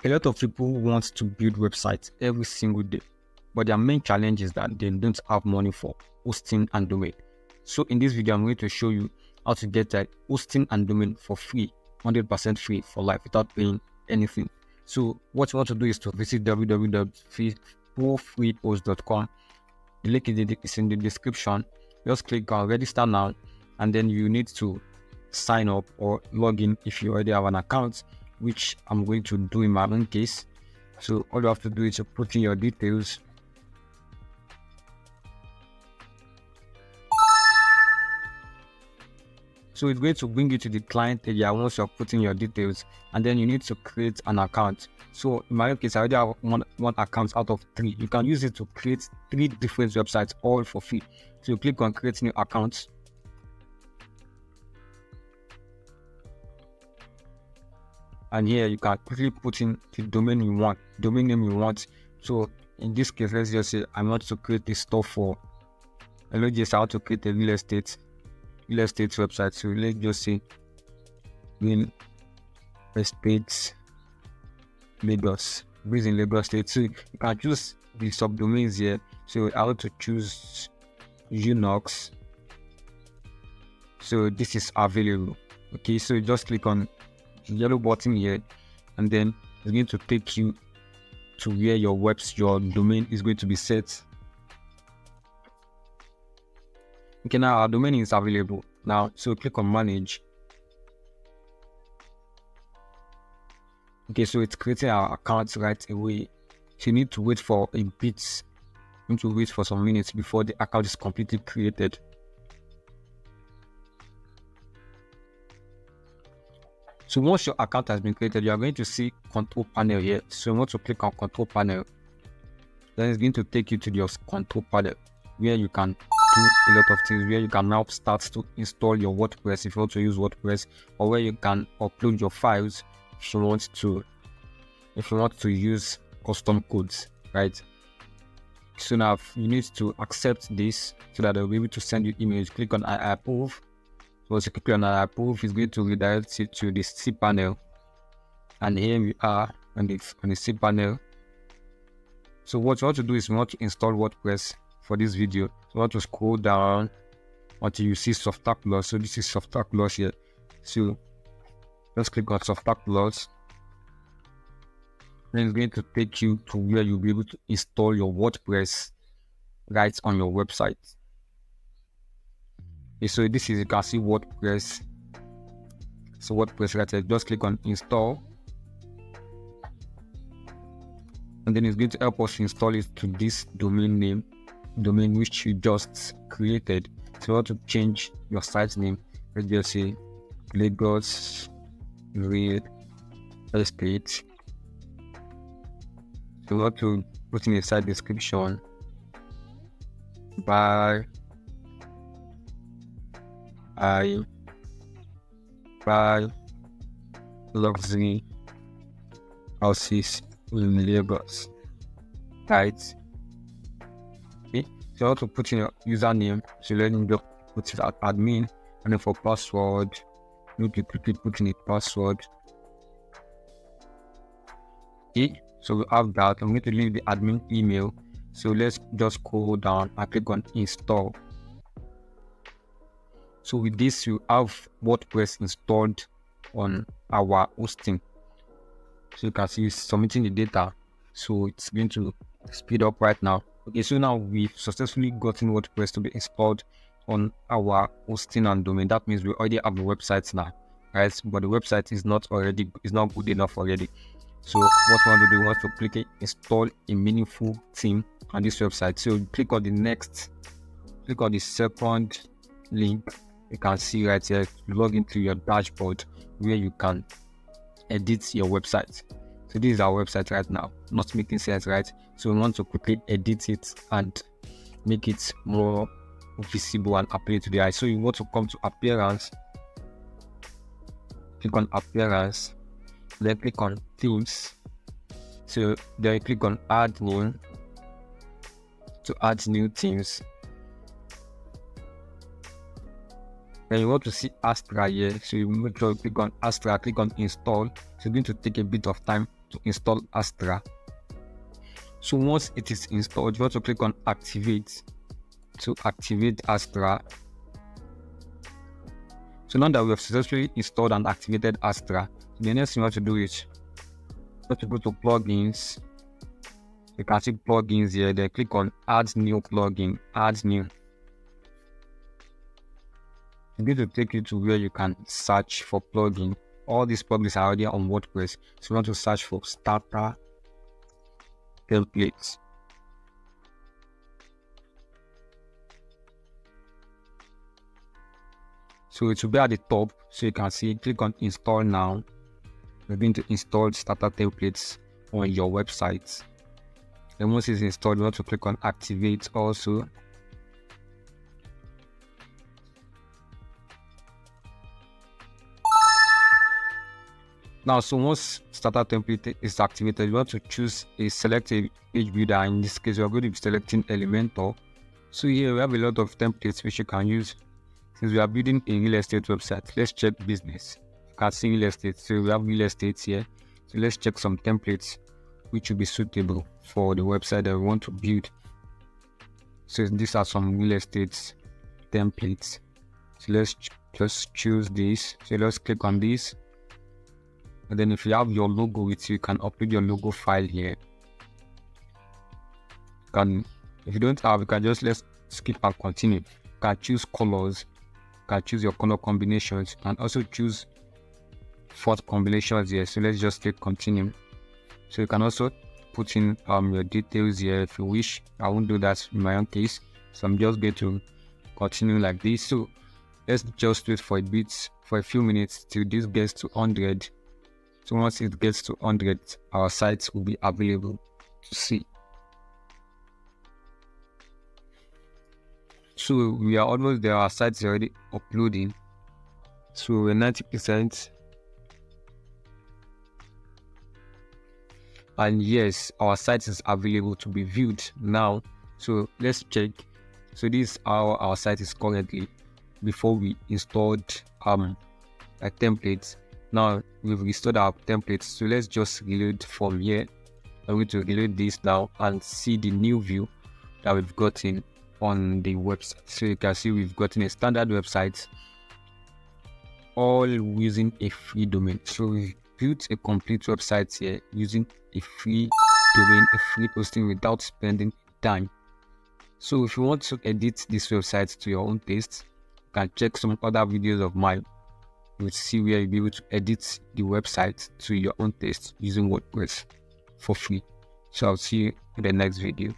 A lot of people want to build websites every single day, but their main challenge is that they don't have money for hosting and domain. So in this video, I'm going to show you how to get a hosting and domain for free, 100% free for life without paying anything. So what you want to do is to visit www.profreehost.com. The link is in the description. Just click on register now, and then you need to sign up or log in if you already have an account, which I'm going to do in my own case. So all you have to do is to put in your details. So it's going to bring you to the client area once you're putting your details, and then you need to create an account. So in my case, I already have one account out of 3. You can use it to create 3 different websites, all for free. So you click on create new accounts. And here you can quickly put in the domain you want, domain name you want. So in this case, let's just say I want to create this store for, let's just say I want to create a real estate website. So let's just say real estate Lagos, based in Lagos State. So you can choose the subdomains here. So I want to choose Unox. So this is available. Okay, so you just click on the yellow button here, and then it's going to take you to where your domain is going to be set. Okay, now our domain is available now. So click on manage. Okay, so it's creating our account right away. So you need to wait for a bit. You need to wait for some minutes before the account is completely created. So once your account has been created, you are going to see control panel here. So you want to click on control panel. Then it's going to take you to your control panel, where you can do a lot of things, where you can now start to install your WordPress if you want to use WordPress, or where you can upload your files if you want to use custom codes, right? So now you need to accept this so that they'll be able to send you emails. Click on I approve. So once you click on I approve, it's going to redirect you to the cPanel, and here we are on the cPanel. So what you want to do is you want to install WordPress for this video. So you want to scroll down until you see Softart Plus. So this is Softart Plus here. So just click on Softart Plus. Then it's going to take you to where you'll be able to install your WordPress right on your website. Okay, so this is, you can see WordPress. So WordPress right here. Just click on install. And then it's going to help us install it to this domain which you just created. So you want to change your site name. Let's just say Lagos Real Estate. So you want to put in a site description by luxury houses in Lagos, right? Okay, so you want to put in your username. So let me just put it at admin, and then for password, you need to quickly put in a password. Okay, so we have that. I'm going to leave the admin email. So let's just scroll down and click on install. So with this, you have WordPress installed on our hosting. So you can see it's submitting the data. So it's going to speed up right now. Okay, so now we've successfully gotten WordPress to be installed on our hosting and domain. That means we already have the website now, right? But the website is not good enough already. So what we want to do, we want to click install a meaningful theme on this website. So click on the second link. You can see right here, log into your dashboard where you can edit your website. So this is our website right now, not making sense, right? So we want to quickly edit it and make it more visible and appeal to the eye. So you want to come to appearance, click on appearance, then click on themes. So then click on add new to add new themes. Then you want to see Astra here, so you make sure you click on Astra, click on install. So it's going to take a bit of time to install Astra. So once it is installed, you want to click on activate to activate Astra. So now that we have successfully installed and activated Astra, the next thing you want to do is you want to go to plugins. You can see plugins here, then click on add new plugin, add new. It's going to take you to where you can search for plugin. All these plugins are already on WordPress, so you want to search for starter templates. So it will be at the top, so you can see, click on install now. We're going to install starter templates on your website. And once it's installed, you want to click on activate also. Now, so once starter template is activated, you want to choose a selected page builder. In this case, we're going to be selecting Elementor. So here we have a lot of templates which you can use. Since we are building a real estate website, let's check business. You can see real estate, so we have real estate here. So let's check some templates which will be suitable for the website that we want to build. So these are some real estate templates. So let's just choose this. So let's click on this. And then if you have your logo with you, you can upload your logo file here. If you don't have, you can just let's skip and continue. You can choose colors. You can choose your color combinations. You can also choose font combinations here. So let's just click continue. So you can also put in your details here if you wish. I won't do that in my own case. So I'm just going to continue like this. So let's just wait for a few minutes till this gets to 100. So once it gets to 100, our sites will be available to see. So we are almost there. Our site is already uploading. So we're 90%. And yes, our site is available to be viewed now. So let's check. So this is how our site is currently before we installed a template. Now we've restored our templates. So let's just reload from here. I'm going to reload this now and see the new view that we've gotten on the website. So you can see we've gotten a standard website, all using a free domain. So we've built a complete website here using a free domain, a free hosting without spending time. So if you want to edit this website to your own taste, you can check some other videos of mine. You'll see where you'll be able to edit the website to your own taste using WordPress for free. So I'll see you in the next video.